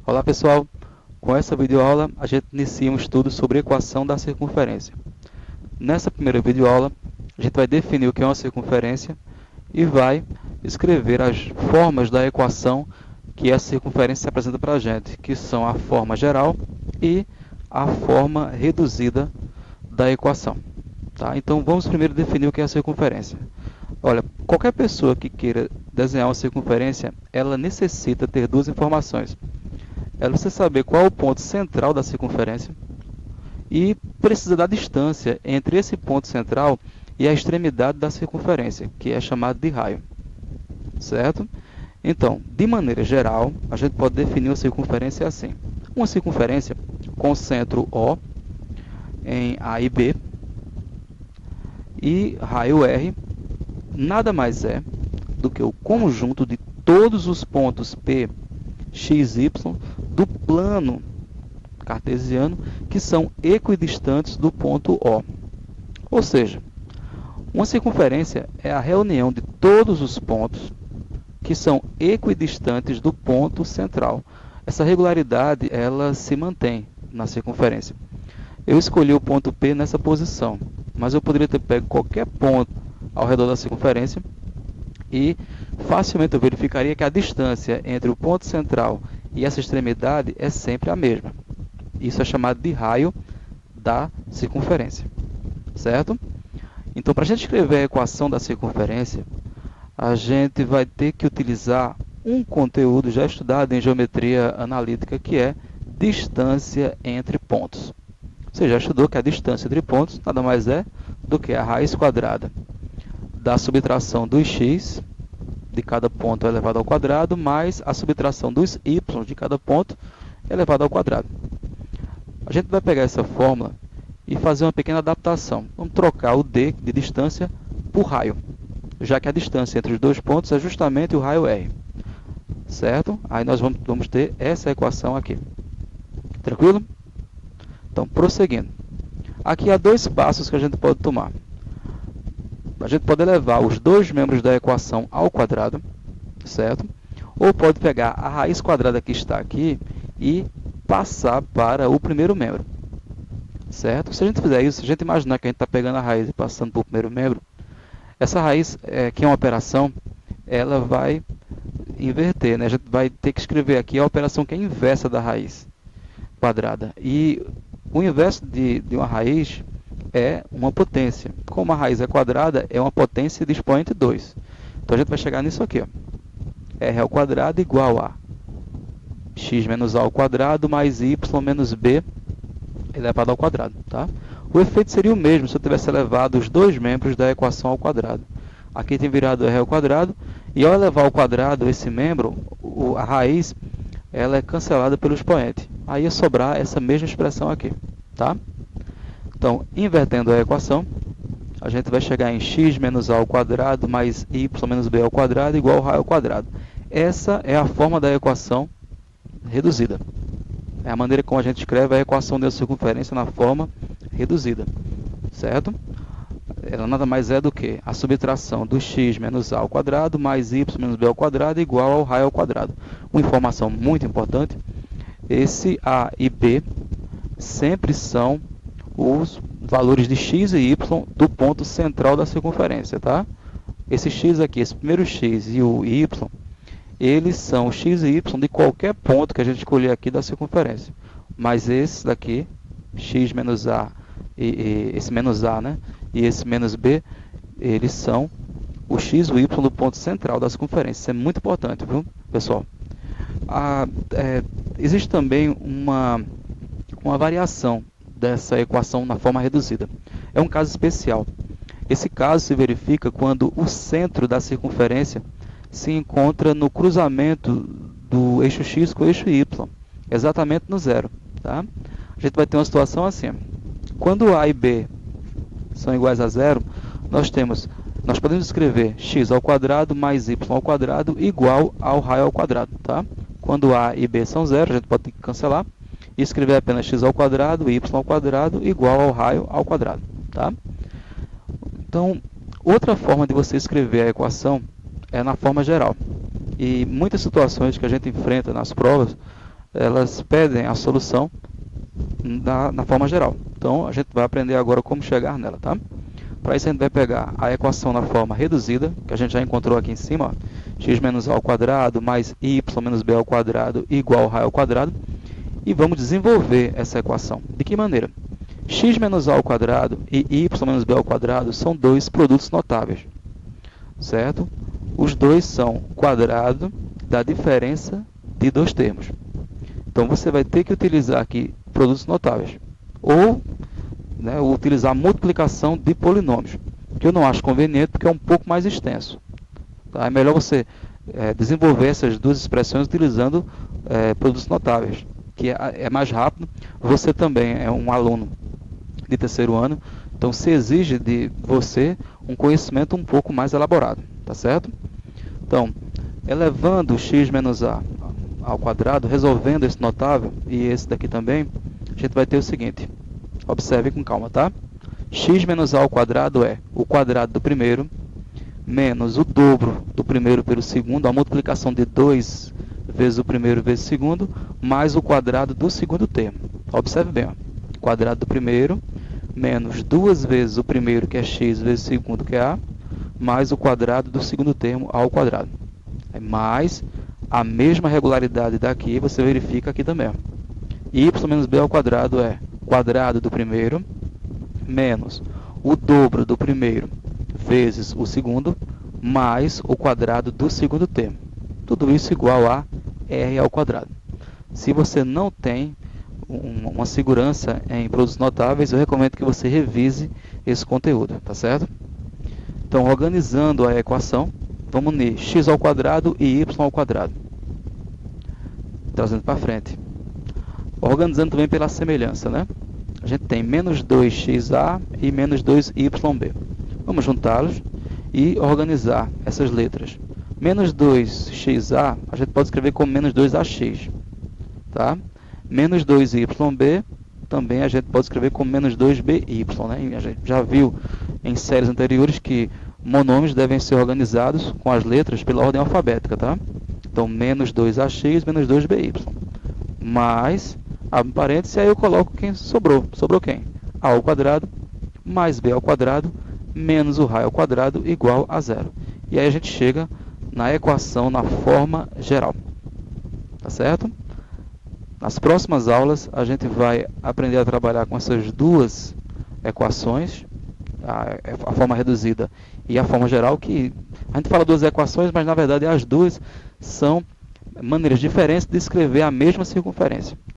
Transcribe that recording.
Olá pessoal, com essa videoaula a gente inicia um estudo sobre a equação da circunferência. Nessa primeira videoaula a gente vai definir o que é uma circunferência e vai escrever as formas da equação que essa circunferência se apresenta para a gente, que são a forma geral e a forma reduzida da equação. Tá? Então vamos primeiro definir o que é a circunferência. Olha, qualquer pessoa que queira desenhar uma circunferência, ela necessita ter duas informações. Ela precisa saber qual é o ponto central da circunferência e precisa da distância entre esse ponto central e a extremidade da circunferência, que é chamada de raio. Certo? Então, de maneira geral, a gente pode definir uma circunferência assim. Uma circunferência com centro O em A e B e raio R nada mais é do que o conjunto de todos os pontos P, X, Y do plano cartesiano que são equidistantes do ponto O. Ou seja, uma circunferência é a reunião de todos os pontos que são equidistantes do ponto central. Essa regularidade ela se mantém na circunferência. Eu escolhi o ponto P nessa posição, mas eu poderia ter pego qualquer ponto ao redor da circunferência e facilmente eu verificaria que a distância entre o ponto central e essa extremidade é sempre a mesma. Isso é chamado de raio da circunferência, certo? Então, para a gente escrever a equação da circunferência, a gente vai ter que utilizar um conteúdo já estudado em geometria analítica, que é distância entre pontos. Você já estudou que a distância entre pontos nada mais é do que a raiz quadrada da subtração dos x de cada ponto elevado ao quadrado, mais a subtração dos y de cada ponto elevado ao quadrado. A gente vai pegar essa fórmula e fazer uma pequena adaptação. Vamos trocar o d de distância por raio, já que a distância entre os dois pontos é justamente o raio r. Certo? Aí nós vamos ter essa equação aqui. Tranquilo? Então, prosseguindo. Aqui há dois passos que a gente pode tomar. A gente pode elevar os dois membros da equação ao quadrado, certo? Ou pode pegar a raiz quadrada que está aqui e passar para o primeiro membro, certo? Se a gente fizer isso, se a gente imaginar que a gente está pegando a raiz e passando para o primeiro membro, essa raiz, que é uma operação, ela vai inverter, né? A gente vai ter que escrever aqui a operação que é inversa da raiz quadrada. E o inverso de uma raiz é uma potência. Como a raiz é quadrada, é uma potência de expoente 2. Então a gente vai chegar nisso aqui, ó. R ao quadrado igual a x menos a ao quadrado mais y menos b elevado ao quadrado. Tá? O efeito seria o mesmo se eu tivesse elevado os dois membros da equação ao quadrado. Aqui tem virado r ao quadrado, e ao elevar ao quadrado esse membro, a raiz, ela é cancelada pelo expoente. Aí ia sobrar essa mesma expressão aqui. Tá? Então, invertendo a equação, a gente vai chegar em x menos a ao quadrado mais y menos b ao quadrado igual ao raio ao quadrado. Essa é a forma da equação reduzida. É a maneira como a gente escreve a equação da circunferência na forma reduzida. Certo? Ela nada mais é do que a subtração do x menos a ao quadrado mais y menos b ao quadrado igual ao raio ao quadrado. Uma informação muito importante, esse a e b sempre são os valores de x e y do ponto central da circunferência, tá? Esse x aqui, esse primeiro x e o y, eles são x e y de qualquer ponto que a gente escolher aqui da circunferência. Mas esse daqui, x menos a, e esse menos a, né? E esse menos b, eles são o x e o y do ponto central da circunferência. Isso é muito importante, viu, pessoal? Existe também uma variação dessa equação na forma reduzida. É um caso especial. Esse caso se verifica quando o centro da circunferência se encontra no cruzamento do eixo x com o eixo y, exatamente no zero. Tá? A gente vai ter uma situação assim. Quando a e b são iguais a zero, nós podemos escrever x ao quadrado mais y ao quadrado igual ao raio ao quadrado. Tá? Quando a e b são zero, a gente pode cancelar e escrever apenas x ao quadrado, y ao quadrado igual ao raio ao quadrado. Tá? Então, outra forma de você escrever a equação é na forma geral. E muitas situações que a gente enfrenta nas provas, elas pedem a solução na forma geral. Então, a gente vai aprender agora como chegar nela, tá? Para isso, a gente vai pegar a equação na forma reduzida, que a gente já encontrou aqui em cima, ó, x menos a ao quadrado mais y menos b ao quadrado igual a ao quadrado, e vamos desenvolver essa equação. De que maneira? X menos a ao quadrado e y menos b ao quadrado são dois produtos notáveis, certo? Os dois são quadrado da diferença de dois termos. Então, você vai ter que utilizar aqui produtos notáveis. Ou, né, utilizar a multiplicação de polinômios, que eu não acho conveniente porque é um pouco mais extenso. Tá? É melhor você desenvolver essas duas expressões utilizando produtos notáveis, que é mais rápido. Você também é um aluno de terceiro ano, então se exige de você um conhecimento um pouco mais elaborado, tá certo? Então, elevando x menos a ao quadrado, resolvendo esse notável e esse daqui também, a gente vai ter o seguinte. Observe com calma, tá? X menos a ao quadrado é o quadrado do primeiro menos o dobro do primeiro pelo segundo, a multiplicação de 2 vezes o primeiro vezes o segundo, mais o quadrado do segundo termo. Observe bem, ó. Quadrado do primeiro menos 2 vezes o primeiro, que é x, vezes o segundo, que é a, mais o quadrado do segundo termo ao quadrado. Mais a mesma regularidade daqui, você verifica aqui também. Y menos b ao quadrado é quadrado do primeiro menos o dobro do primeiro vezes o segundo, mais o quadrado do segundo termo. Tudo isso igual a r ao quadrado. Se você não tem uma segurança em produtos notáveis, eu recomendo que você revise esse conteúdo, tá certo? Então, organizando a equação, vamos unir x ao quadrado e y ao quadrado. Trazendo para frente. Organizando também pela semelhança, né? A gente tem menos 2xa e menos 2yb. Vamos juntá-los e organizar essas letras. Menos 2xa, a gente pode escrever como menos 2ax. Tá? Menos 2yb, também a gente pode escrever como menos 2by. Né? A gente já viu em séries anteriores que monômios devem ser organizados com as letras pela ordem alfabética. Tá? Então, menos 2ax, menos 2by. Mais, abre parênteses, e aí eu coloco quem sobrou. Sobrou quem? A ao quadrado mais b ao quadrado menos o raio ao quadrado igual a zero. E aí a gente chega na equação na forma geral. Tá certo? Nas próximas aulas, a gente vai aprender a trabalhar com essas duas equações, a forma reduzida e a forma geral, que a gente fala duas equações, mas na verdade as duas são maneiras diferentes de escrever a mesma circunferência.